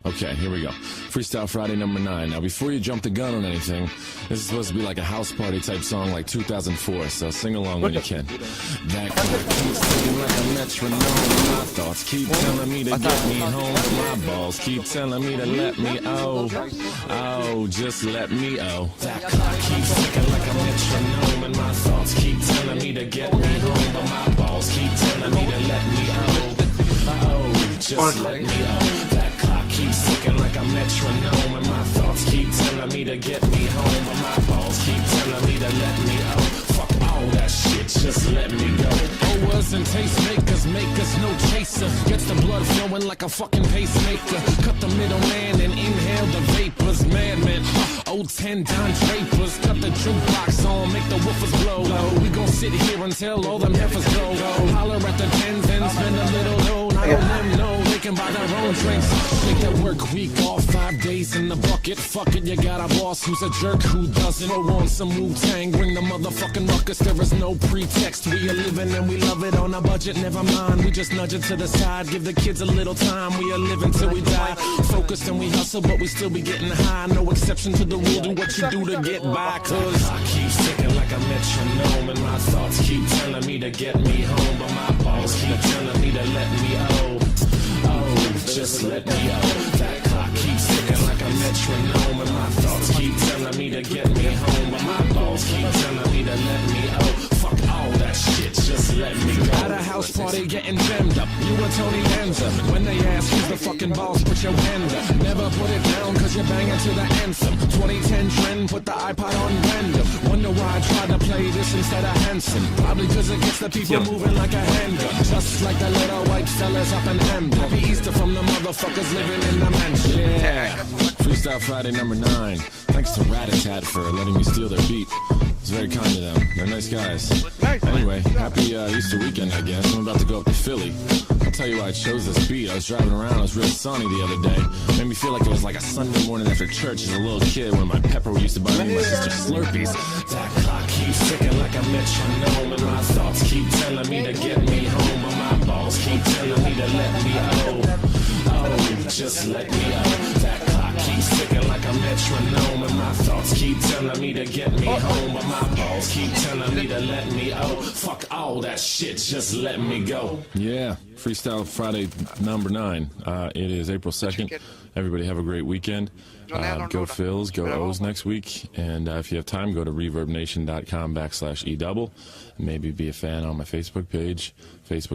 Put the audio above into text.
Okay, here we go. Freestyle Friday number 9. Now, before you jump the gun on anything, this is supposed to be like a house party type song like 2004, so sing along when you can. That clock keeps ticking like a metronome. My thoughts keep telling me to get me home. My balls keep telling me to let me just let me That clock keeps ticking like a metronome, and my thoughts keep telling me to get me home, but my balls keep telling me to let me just let me That clock keeps ticking like a metronome, and my thoughts keep telling me to get me home, but my balls keep telling me to let me Fuck all that shit, just let me go. Owers and tastemakers make us no chaser. Gets the blood flowing like a fucking pacemaker. Cut the middleman and inhale the vapors. Madman, old 10 Don Drapers. Cut the jukebox on, make the woofers blow. We gon' sit here until all them heifers go. Holler at the tens and spend a little dough. I don't let them know they can buy their own drinks. Take that work week off, 5 days in the bucket. Fuck it, you got a boss who's a jerk who doesn't. Throw on some Wu-Tang, bring the motherfucking ruckus. There is no pretext. We are living and we love it on a budget. Never mind, we just nudge it to the side. Give the kids a little time. We are living till we die. Focused and we hustle, but we still be getting high. No exception to the rule. Do what you do to get by. Cause I keep ticking like a metronome, and my thoughts keep telling me to get me home, but my balls keep telling me to let me just let me That clock keeps ticking like a metronome, and my thoughts keep telling me to get me home, but my balls keep telling me to let me Fuck all that shit, just let me go. At a house party getting jammed up, you and Tony Danza. When they ask who's the fucking boss, put your hand up. Never put it down cause you're banging to the anthem. 2010 trend, put the iPod on random. Wonder why I tried to play this instead of Hanson. Probably cause it gets the people moving like a handgun. Just like the little white fellas up in Hamden. Happy Easter from the motherfuckers living in the mansion. Yeah. Freestyle Friday number 9. Thanks to Rat-a-Tat for letting me steal their beat. It's very kind of them. They're nice guys. Anyway, happy Easter weekend, I guess. I'm about to go up to Philly. I'll tell you why I chose this beat. I was driving around. It was real sunny the other day. Made me feel like it was like a Sunday morning after church as a little kid when my pepper used to buy me my sister Slurpees. That clock keeps ticking like a metronome, and my thoughts keep telling me to get me home, but my balls keep telling me to let me just let me That clock keeps ticking like a metronome, and my thoughts keep telling me to get me home, but my balls keep telling me to let me Fuck all that shit, just let me go. Yeah, Freestyle Friday number 9. It is April 2nd. Everybody have a great weekend. Go Phils, go O's next week. And if you have time, go to ReverbNation.com/E double. Maybe be a fan on my Facebook page. Facebook